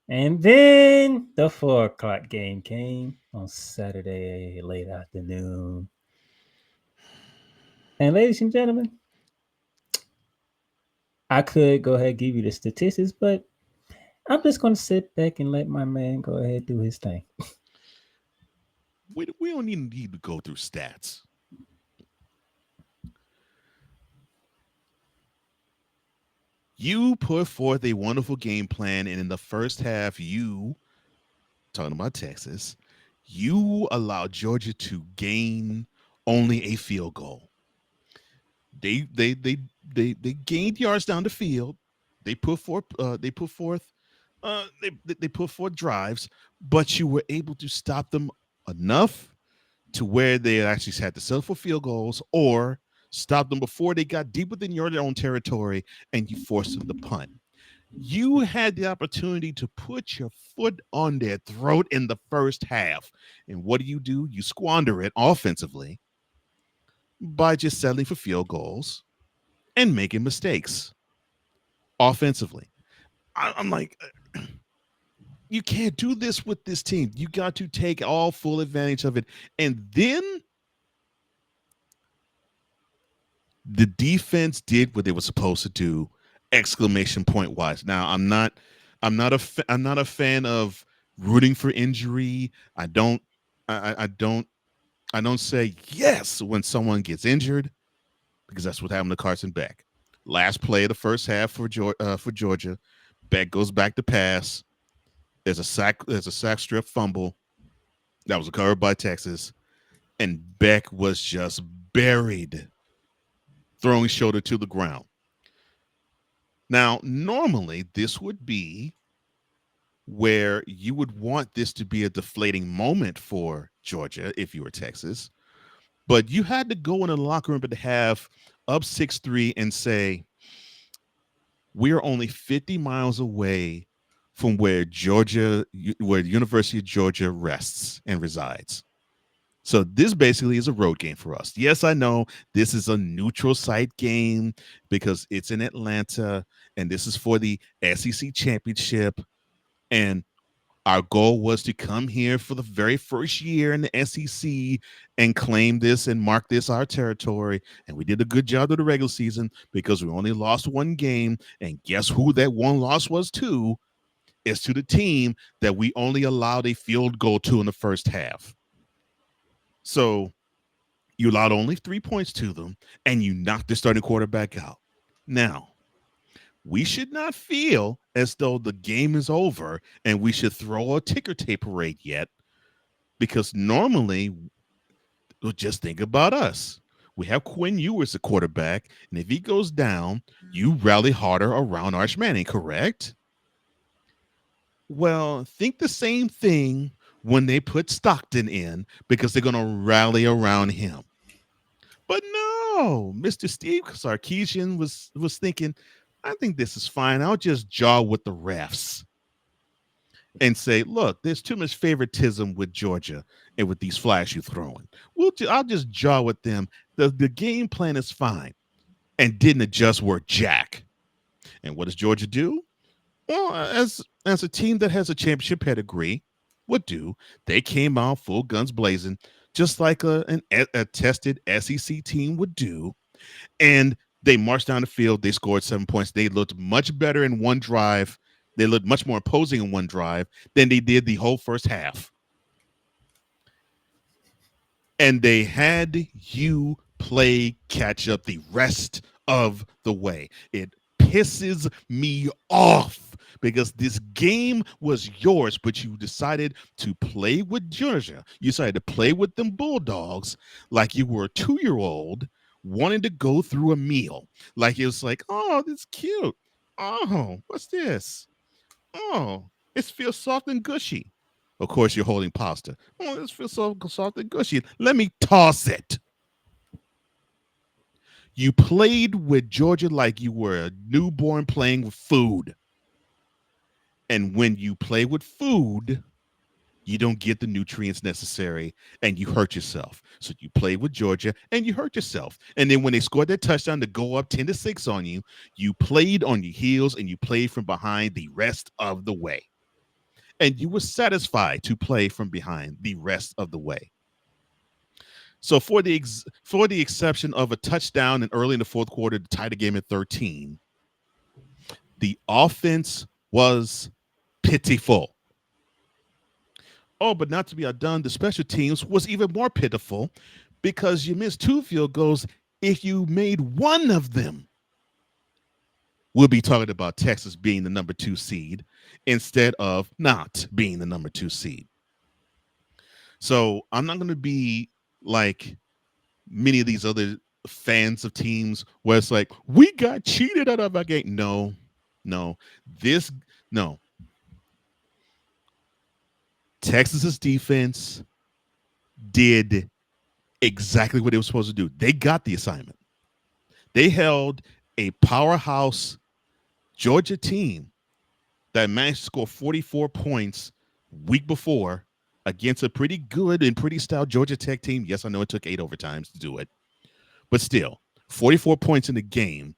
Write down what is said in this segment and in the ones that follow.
And then the 4 o'clock game came on Saturday, late afternoon. And ladies and gentlemen, I could go ahead and give you the statistics, but I'm just going to sit back and let my man go ahead and do his thing. We don't even need to go through stats. You put forth a wonderful game plan, and in the first half, you, talking about Texas, you allowed Georgia to gain only a field goal. They they they they gained yards down the field. They put forth drives, but you were able to stop them enough to where they actually had to settle for field goals or stop them before they got deep within your own territory and you forced them to punt. You had the opportunity to put your foot on their throat in the first half. And what do? You squander it offensively by just settling for field goals and making mistakes offensively. I'm like, you can't do this with this team. You got to take all full advantage of it. And then the defense did what they were supposed to do, exclamation point wise. Now, I'm not a fan of rooting for injury. I don't, I don't say yes when someone gets injured because that's what happened to Carson Beck. Last play of the first half for Georgia, Beck goes back to pass. There's a sack. There's a sack strip fumble that was recovered by Texas, and Beck was just buried, throwing shoulder to the ground. Now, normally this would be where you would want this to be a deflating moment for Georgia if you were Texas, but you had to go in the locker room at the half up 6-3 and say, we are only 50 miles away from where the University of Georgia rests and resides. So this basically is a road game for us. Yes, I know this is a neutral site game because it's in Atlanta and this is for the SEC championship. And our goal was to come here for the very first year in the SEC and claim this and mark this our territory. And we did a good job of the regular season because we only lost one game. And guess who that one loss was to? Is to the team that we only allowed a field goal to in the first half. So you allowed only 3 points to them and you knocked the starting quarterback out. Now, we should not feel as though the game is over and we should throw a ticker tape parade yet, because normally, well, just think about us. We have Quinn Ewers, the quarterback, and if he goes down, you rally harder around Arch Manning, correct? Well, think the same thing when they put Stockton in because they're going to rally around him. But no, Mr. Steve Sarkisian was thinking, I think this is fine. I'll just jaw with the refs and say, look, there's too much favoritism with Georgia and with these flags you're throwing. I'll just jaw with them. The game plan is fine, and didn't adjust word jack. And what does Georgia do? Well, as a team that has a championship pedigree would do, they came out full guns blazing, just like a tested SEC team would do, and they marched down the field. They scored 7 points. They looked much better in one drive. They looked much more imposing in one drive than they did the whole first half. And they had you play catch up the rest of the way. It pisses me off because this game was yours, but you decided to play with Georgia. You decided to play with them Bulldogs like you were a 2-year old wanting to go through a meal. Like it was like, oh, this is cute. Oh, what's this? Oh, it feels soft and gushy. Of course, you're holding pasta. Oh, this feels so soft and gushy. Let me toss it. You played with Georgia like you were a newborn playing with food. And when you play with food, you don't get the nutrients necessary and you hurt yourself. So you played with Georgia and you hurt yourself. And then when they scored that touchdown to go up 10-6 on you, you played on your heels and you played from behind the rest of the way. and you were satisfied to play from behind the rest of the way. So for the exception of a touchdown and early in the fourth quarter to tie the game at 13, the offense was pitiful. Oh, but not to be outdone, the special teams was even more pitiful because you missed two field goals. If you made one of them, we'll be talking about Texas being the number 2 seed instead of not being the number 2 seed. So I'm not going to be like many of these other fans of teams where it's like, we got cheated out of our game. No, no, this, no. Texas's defense did exactly what they were supposed to do. They got the assignment. They held a powerhouse Georgia team that managed to score 44 points week before against a pretty good and pretty stout Georgia Tech team. Yes, I know it took 8 overtimes to do it, but still, 44 points in the game.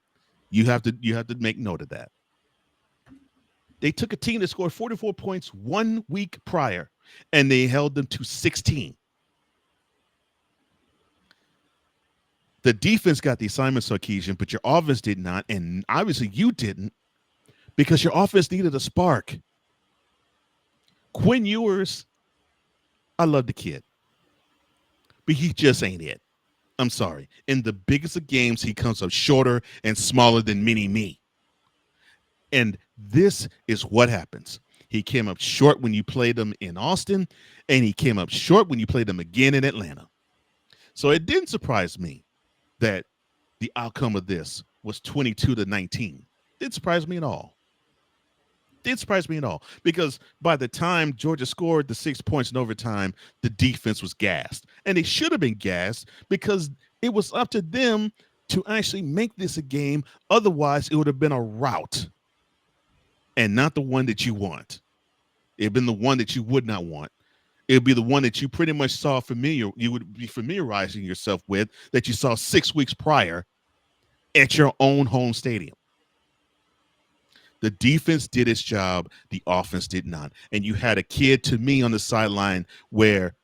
You have to make note of that. They took a team that scored 44 points 1 week prior, and they held them to 16. The defense got the assignment, Sarkeesian, but your offense did not, and obviously you didn't because your offense needed a spark. Quinn Ewers, I love the kid, but he just ain't it. I'm sorry. In the biggest of games, he comes up shorter and smaller than mini me. And this is what happens. He came up short when you played him in Austin, and he came up short when you played him again in Atlanta. So it didn't surprise me that the outcome of this was 22-19. Didn't surprise me at all. Didn't surprise me at all because by the time Georgia scored the 6 points in overtime, the defense was gassed. And they should have been gassed because it was up to them to actually make this a game. Otherwise, it would have been a rout and not the one that you want. It would have been the one that you would not want. It would be the one that you pretty much saw familiar. You would be familiarizing yourself with that you saw 6 weeks prior at your own home stadium. The defense did its job. The offense did not. And you had a kid to me on the sideline where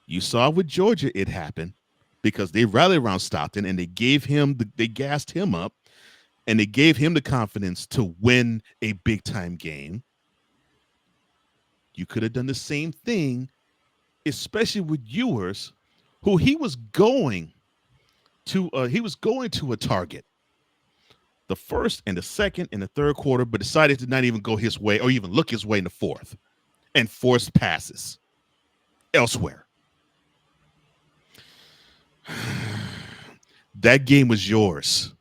you saw with Georgia it happened because they rallied around Stockton and they they gassed him up and they gave him the confidence to win a big time game. You could have done the same thing, especially with Ewers, who he was going to a target the first and the second and the third quarter, but decided to not even go his way or even look his way in the fourth and forced passes elsewhere. That game was yours.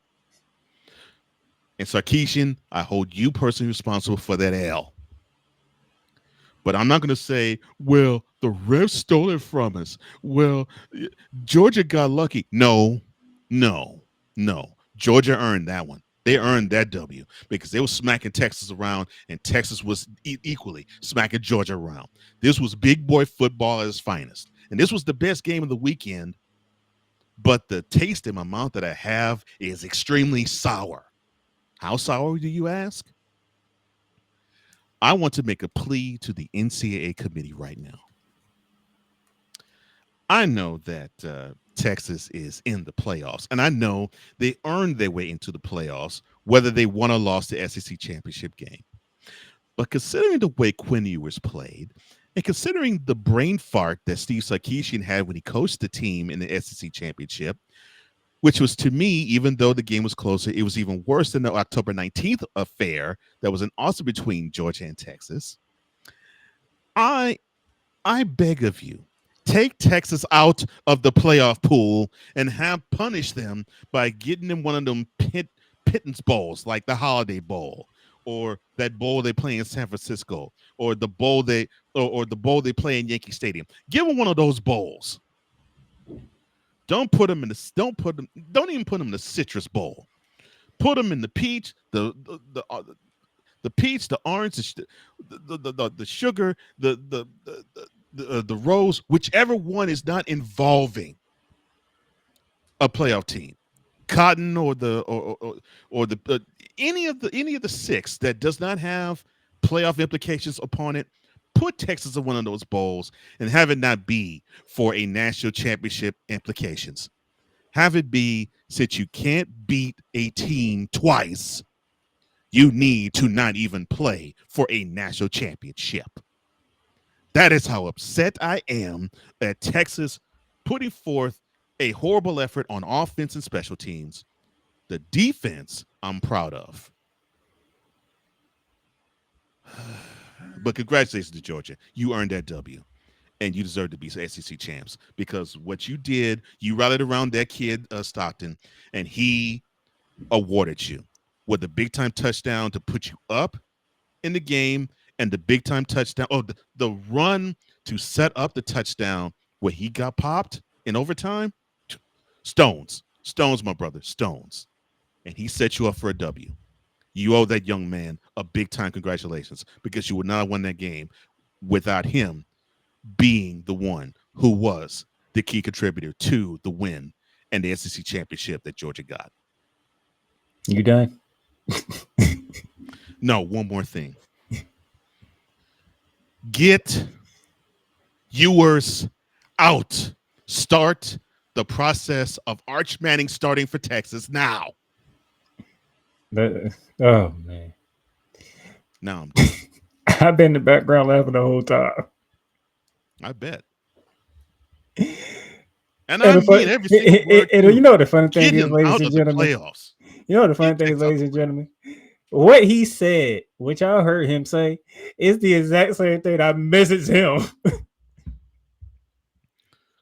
And Sarkeesian, I hold you personally responsible for that L. But I'm not going to say, well, the refs stole it from us. Well, Georgia got lucky. No, no, no. Georgia earned that one. They earned that W because they were smacking Texas around, and Texas was equally smacking Georgia around. This was big boy football at its finest. And this was the best game of the weekend. But the taste in my mouth that I have is extremely sour. How sour do you ask? I want to make a plea to the NCAA committee right now. I know that Texas is in the playoffs, and I know they earned their way into the playoffs, whether they won or lost the SEC championship game. But considering the way Quinn Ewers played, and considering the brain fart that Steve Sarkisian had when he coached the team in the SEC championship, which was to me, even though the game was closer, it was even worse than the October 19th affair that was also between Georgia and Texas. I I beg of you, take Texas out of the playoff pool and have punish them by getting them one of them pittance bowls like the Holiday Bowl or that bowl they play in San Francisco or the bowl or the bowl they play in Yankee Stadium. Give them one of those bowls. Don't put them in the don't even put them in the citrus bowl. Put them in the peach, the peach, the orange, the sugar, the rose, whichever one is not involving a playoff team, cotton or the or the any of the six that does not have playoff implications upon it. Put Texas in one of those bowls and have it not be for a national championship implications. Have it be since you can't beat a team twice, you need to not even play for a national championship. That is how upset I am at Texas putting forth a horrible effort on offense and special teams. The defense, I'm proud of. But congratulations to Georgia. You earned that W. And you deserve to be SEC champs because what you did, you rallied around that kid, Stockton, and he awarded you with a big time touchdown to put you up in the game and the big time touchdown. Oh, the run to set up the touchdown where he got popped in overtime. Stones. Stones, my brother. Stones. And he set you up for a W. You owe that young man a big time congratulations because you would not have won that game without him being the one who was the key contributor to the win and the SEC championship that Georgia got. You done? No, one more thing. Get Ewers out. Start the process of Arch Manning starting for Texas now. Oh man, Now I'm done. I've been in the background laughing the whole time. I bet. And And I the fun, mean every single word you too. know what the funny thing Get is, him ladies out and of the gentlemen. playoffs. You know what the funny Get thing is, Texas out ladies the and playoffs. gentlemen. What he said, which I heard him say, is the exact same thing I messaged him.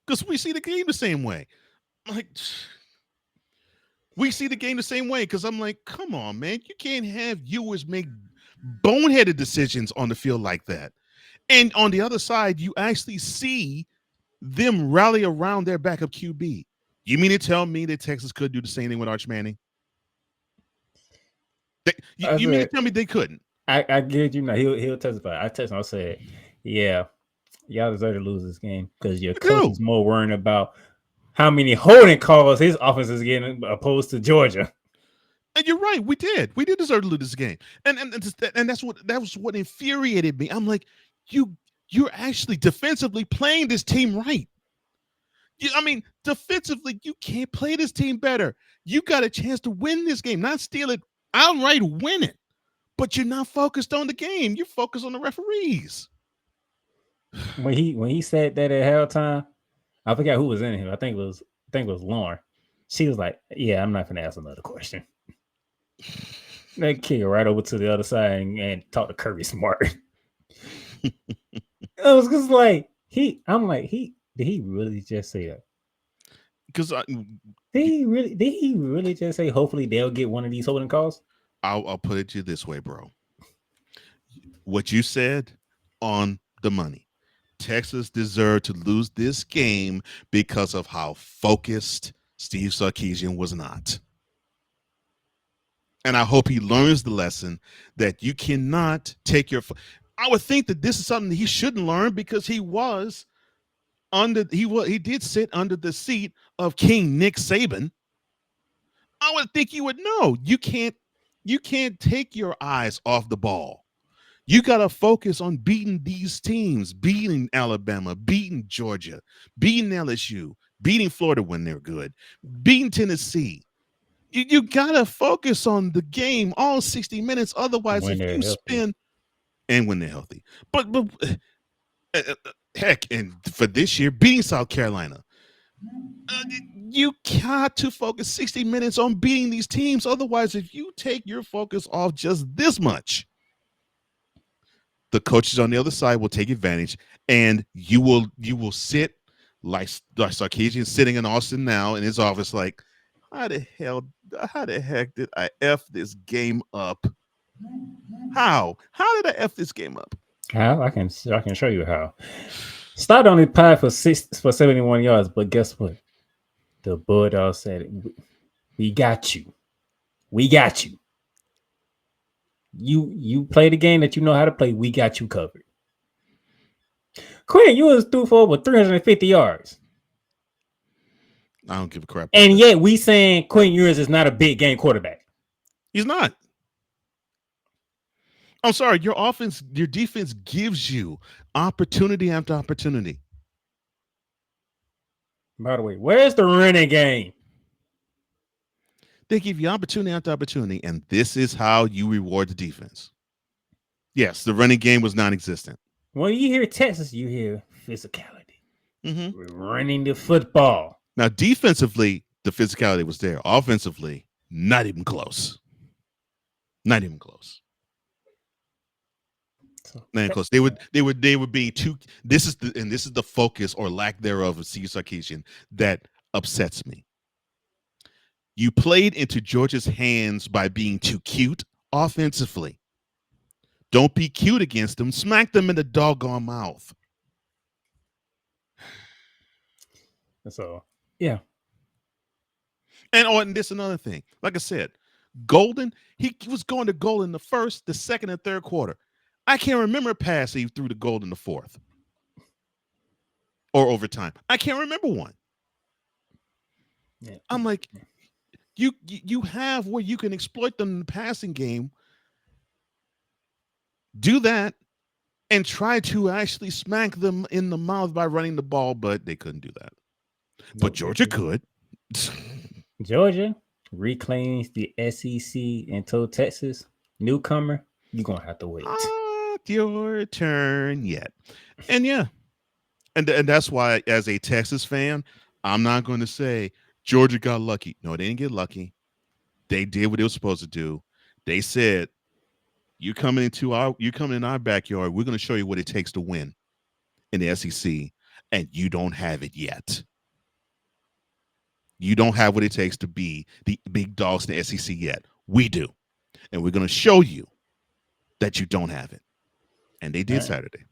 Because we see the game the same way. Like, we see the game the same way because I'm like, come on, man. You can't have Ewers make boneheaded decisions on the field like that. And on the other side, you actually see them rally around their backup QB. You mean to tell me that Texas could do the same thing with Arch Manning? I You mean to said, tell me they couldn't? I get you now. He'll testify. I texted him. I said, yeah, y'all deserve to lose this game because your I coach do. is more worried about how many holding calls his offense is getting opposed to Georgia. And you're right. We did. We did deserve to lose this game. And that was what infuriated me. I'm like, you're actually defensively playing this team right. I mean, defensively, you can't play this team better. You got a chance to win this game, not steal it, outright win it. But you're not focused on the game. You're focused on the referees. When he said that at halftime, I forgot who was in here. I think it was Lauren. She was like, "Yeah, I'm not gonna ask another question." They kick right over to the other side and talk to Kirby Smart. I was just like, I'm like, did he really just say that? Because Did he really just say? Hopefully, they'll get one of these holding calls. I'll put it to you this way, bro. What you said on the money. Texas deserved to lose this game because of how focused Steve Sarkisian was not. And I hope he learns the lesson that you cannot take your. I would think that this is something that he shouldn't learn because he did sit under the seat of King Nick Saban. I would think you would know you can't take your eyes off the ball. You got to focus on beating these teams, beating Alabama, beating Georgia, beating LSU, beating Florida when they're good, beating Tennessee. You got to focus on the game all 60 minutes. Otherwise, When if they're you healthy. spend and when they're healthy, but heck, and for this year, beating South Carolina, uh, you got to focus 60 minutes on beating these teams. Otherwise, if you take your focus off just this much, the coaches on the other side will take advantage, and you will sit like Sarkisian sitting in Austin now in his office, like, how the hell, how the heck did I f this game up? How did I f this game up? How I can show you how. Start only tied for 71 yards, but guess what? The Bulldogs said, "We got you. We got you. You play the game that you know how to play. We got you covered." Quinn, you was through for over 350 yards, I don't give a crap about and that. yet we saying Quinn Ewers is not a big game quarterback. He's not. I'm sorry, your defense gives you opportunity after opportunity. By the way, where's the running game? They give you opportunity after opportunity, and this is how you reward the defense. Yes, the running game was non-existent. When you hear Texas, you hear physicality. Mm-hmm. We're running the football. Now, defensively, the physicality was there. Offensively, not even close. Not even close. So, Not even close. They would be too. This is the focus or lack thereof of Steve Sarkisian that upsets me. You played into Georgia's hands by being too cute offensively. Don't be cute against them. Smack them in the doggone mouth. so yeah. And this another thing. Like I said, Golden, he was going to goal in the first, the second, and third quarter. I can't remember a pass he threw the goal in the fourth or overtime. I can't remember one. Yeah. I'm like, you have where you can exploit them in the passing game. Do that and try to actually smack them in the mouth by running the ball, but they couldn't do that. But Georgia could. Georgia reclaims the SEC and told Texas, newcomer, you're going to have to wait. Not your turn yet. And yeah. And that's why, as a Texas fan, I'm not going to say Georgia got lucky. No, they didn't get lucky. They did what they were supposed to do. They said, you coming in our backyard, we're going to show you what it takes to win in the SEC, and you don't have it yet. You don't have what it takes to be the big dogs in the SEC yet. We do. And we're going to show you that you don't have it. And they did Saturday.